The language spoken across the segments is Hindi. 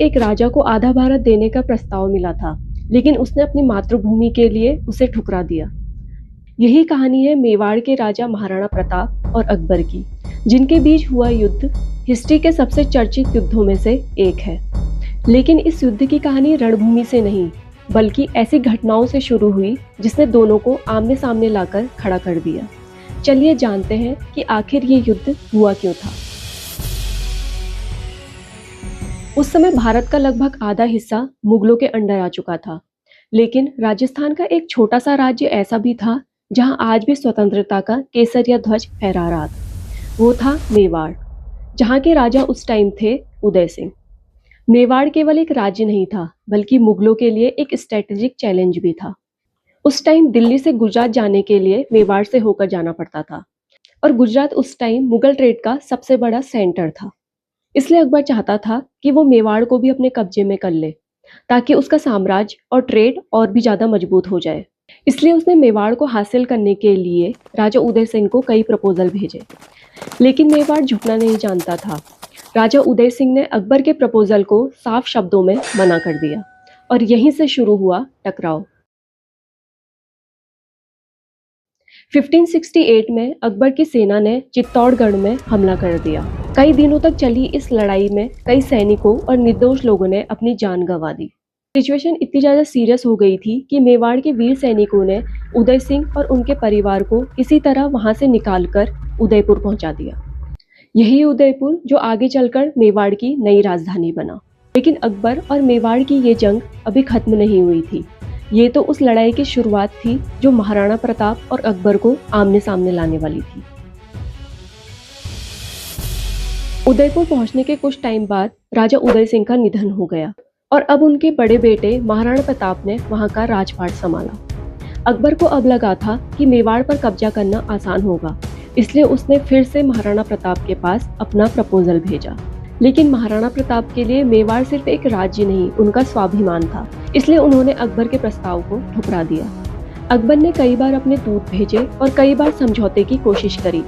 एक राजा को आधा भारत देने का प्रस्ताव मिला था, लेकिन उसने अपनी मातृभूमि के लिए उसे ठुकरा दिया। यही कहानी है मेवाड़ के राजा महाराणा प्रताप और अकबर की, जिनके बीच हुआ युद्ध हिस्ट्री के सबसे चर्चित युद्धों में से एक है। लेकिन इस युद्ध की कहानी रणभूमि से नहीं, बल्कि ऐसी घटनाओं से शुरू हुई जिसने दोनों को आमने सामने लाकर खड़ा कर दिया। चलिए जानते हैं कि आखिर ये युद्ध हुआ क्यों था। उस समय भारत का लगभग आधा हिस्सा मुगलों के अंडर आ चुका था, लेकिन राजस्थान का एक छोटा सा राज्य ऐसा भी था जहां आज भी स्वतंत्रता का केसरिया ध्वज फहरा रहा था। वो था मेवाड़, जहां के राजा उस टाइम थे उदय सिंह। मेवाड़ केवल एक राज्य नहीं था, बल्कि मुगलों के लिए एक स्ट्रेटेजिक चैलेंज भी था। उस टाइम दिल्ली से गुजरात जाने के लिए मेवाड़ से होकर जाना पड़ता था, और गुजरात उस टाइम मुगल ट्रेड का सबसे बड़ा सेंटर था। इसलिए अकबर चाहता था कि वो मेवाड़ को भी अपने कब्जे में कर ले, ताकि उसका साम्राज्य और ट्रेड और भी ज्यादा मजबूत हो जाए। इसलिए उसने मेवाड़ को हासिल करने के लिए राजा उदय सिंह को कई प्रपोजल भेजे, लेकिन मेवाड़ झुकना नहीं जानता था। राजा उदय सिंह ने अकबर के प्रपोजल को साफ शब्दों में मना कर दिया, और यहीं से शुरू हुआ टकराव। 1568 में अकबर की सेना ने चित्तौड़गढ़ में हमला कर दिया। कई दिनों तक चली इस लड़ाई में कई सैनिकों और निर्दोष लोगों ने अपनी जान गंवा दी। सिचुएशन इतनी ज्यादा सीरियस हो गई थी कि मेवाड़ के वीर सैनिकों ने उदय सिंह और उनके परिवार को किसी तरह वहां से निकालकर उदयपुर पहुंचा दिया। यही उदयपुर जो आगे चलकर मेवाड़ की नई राजधानी बना। लेकिन अकबर और मेवाड़ की ये जंग अभी खत्म नहीं हुई थी। ये तो उस लड़ाई की शुरुआत थी जो महाराणा प्रताप और अकबर को आमने सामने लाने वाली थी। उदयपुर पहुंचने के कुछ टाइम बाद राजा उदय सिंह का निधन हो गया, और अब उनके बड़े बेटे महाराणा प्रताप ने वहां का राजपाट संभाला। अकबर को अब लगा था कि मेवाड़ पर कब्जा करना आसान होगा, इसलिए उसने फिर से महाराणा प्रताप के पास अपना प्रपोजल भेजा। लेकिन महाराणा प्रताप के लिए मेवाड़ सिर्फ एक राज्य नहीं, उनका स्वाभिमान था। इसलिए उन्होंने अकबर के प्रस्ताव को ठुकरा दिया। अकबर ने कई बार अपने दूत भेजे और कई बार समझौते की कोशिश करी,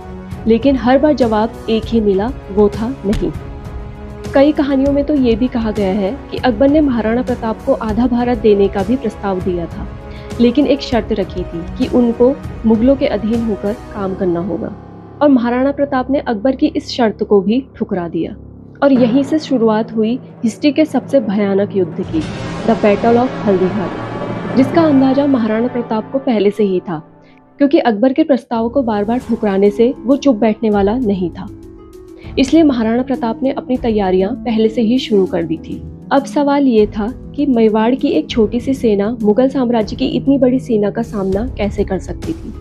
लेकिन हर बार जवाब एक ही मिला, वो था नहीं। कई कहानियों में तो ये भी कहा गया है कि अकबर ने महाराणा प्रताप को आधा भारत देने का भी प्रस्ताव दिया था, लेकिन एक शर्त रखी थी कि उनको मुगलों के अधीन होकर काम करना होगा, और महाराणा प्रताप ने अकबर की इस शर्त को भी ठुकरा दिया। और यहीं से शुरुआत हुई हिस्ट्री के सबसे भयानक युद्ध की, द बैटल ऑफ हल्दीघाटी, जिसका अंदाजा महाराणा प्रताप को पहले से ही था, क्योंकि अकबर के प्रस्ताव को बार बार ठुकराने से वो चुप बैठने वाला नहीं था। इसलिए महाराणा प्रताप ने अपनी तैयारियां पहले से ही शुरू कर दी थी। अब सवाल ये था कि मेवाड़ की एक छोटी सी सेना मुगल साम्राज्य की इतनी बड़ी सेना का सामना कैसे कर सकती थी,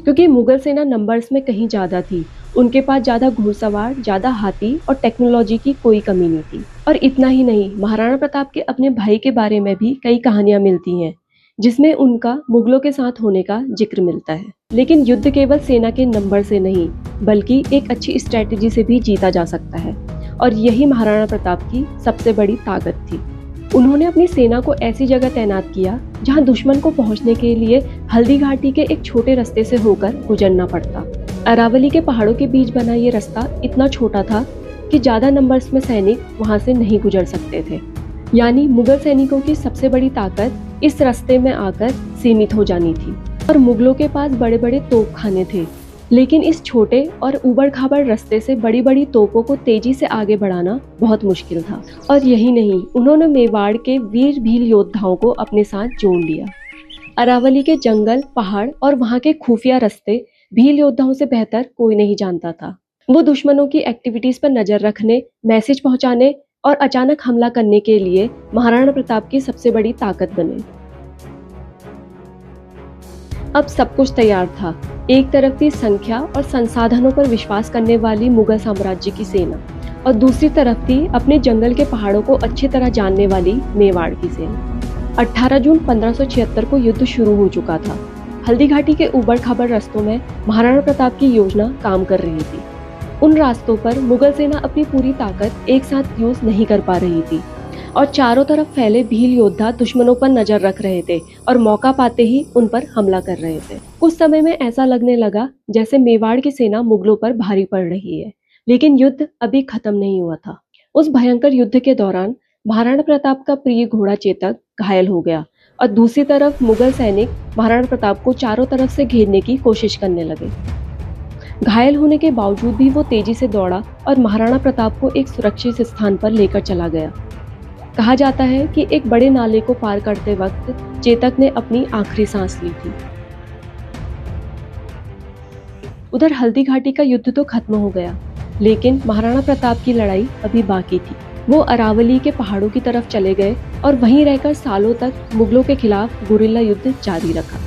क्योंकि मुगल सेना नंबर्स में कहीं ज्यादा थी। उनके पास ज्यादा घुड़सवार, ज्यादा हाथी और टेक्नोलॉजी की कोई कमी नहीं थी। और इतना ही नहीं, महाराणा प्रताप के अपने भाई के बारे में भी कई कहानियां मिलती हैं, जिसमें उनका मुगलों के साथ होने का जिक्र मिलता है। लेकिन युद्ध केवल सेना के नंबर से नहीं, बल्कि एक अच्छी स्ट्रेटेजी से भी जीता जा सकता है, और यही महाराणा प्रताप की सबसे बड़ी ताकत थी। उन्होंने अपनी सेना को ऐसी जगह तैनात किया जहां दुश्मन को पहुंचने के लिए हल्दी घाटी के एक छोटे रास्ते से होकर गुजरना पड़ता। अरावली के पहाड़ों के बीच बना ये रास्ता इतना छोटा था कि ज्यादा नंबर्स में सैनिक वहां से नहीं गुजर सकते थे। यानी मुगल सैनिकों की सबसे बड़ी ताकत इस रास्ते में आकर सीमित हो जानी थी। और मुगलों के पास बड़े बड़े तोपखाने थे, लेकिन इस छोटे और उबड़ खाबड़ रास्ते से बड़ी बड़ी तोपों को तेजी से आगे बढ़ाना बहुत मुश्किल था। और यही नहीं, उन्होंने मेवाड़ के वीर भील योद्धाओं को अपने साथ जोड़ लिया। अरावली के जंगल, पहाड़ और वहाँ के खुफिया रास्ते भील योद्धाओं से बेहतर कोई नहीं जानता था। वो दुश्मनों की एक्टिविटीज पर नजर रखने, मैसेज पहुंचाने और अचानक हमला करने के लिए महाराणा प्रताप की सबसे बड़ी ताकत बने। अब सब कुछ तैयार था। एक तरफ थी संख्या और संसाधनों पर विश्वास करने वाली मुगल साम्राज्य की सेना, और दूसरी तरफ थी अपने जंगल के पहाड़ों को अच्छी तरह जानने वाली मेवाड़ की सेना। 18 जून 1576 को युद्ध शुरू हो चुका था। हल्दी घाटी के उबड़ खाबड़ रास्तों में महाराणा प्रताप की योजना काम कर रही थी। उन रास्तों पर मुगल सेना अपनी पूरी ताकत एक साथ यूज नहीं कर पा रही थी, और चारों तरफ फैले भील योद्धा दुश्मनों पर नजर रख रहे थे और मौका पाते ही उन पर हमला कर रहे थे। कुछ समय में ऐसा लगने लगा जैसे मेवाड़ की सेना मुगलों पर भारी पड़ रही है, लेकिन युद्ध अभी खत्म नहीं हुआ था। उस भयंकर युद्ध के दौरान महाराणा प्रताप का प्रिय घोड़ा चेतक घायल हो गया और दूसरी तरफ मुगल सैनिक महाराणा प्रताप को चारों तरफ से घेरने की कोशिश करने लगे। घायल होने के बावजूद भी वो तेजी से दौड़ा और महाराणा प्रताप को एक सुरक्षित स्थान पर लेकर चला गया। कहा जाता है कि एक बड़े नाले को पार करते वक्त चेतक ने अपनी आखिरी सांस ली थी। उधर हल्दी घाटी का युद्ध तो खत्म हो गया, लेकिन महाराणा प्रताप की लड़ाई अभी बाकी थी। वो अरावली के पहाड़ों की तरफ चले गए और वहीं रहकर सालों तक मुगलों के खिलाफ गुरिल्ला युद्ध जारी रखा।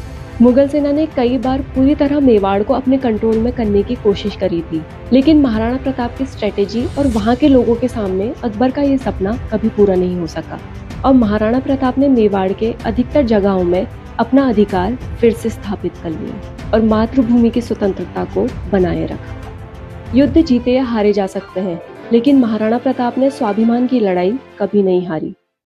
मुगल सेना ने कई बार पूरी तरह मेवाड़ को अपने कंट्रोल में करने की कोशिश करी थी, लेकिन महाराणा प्रताप की स्ट्रेटेजी और वहां के लोगों के सामने अकबर का ये सपना कभी पूरा नहीं हो सका और महाराणा प्रताप ने मेवाड़ के अधिकतर जगहों में अपना अधिकार फिर से स्थापित कर लिया और मातृभूमि की स्वतंत्रता को बनाए रखा। युद्ध जीते या हारे जा सकते हैं, लेकिन महाराणा प्रताप ने स्वाभिमान की लड़ाई कभी नहीं हारी।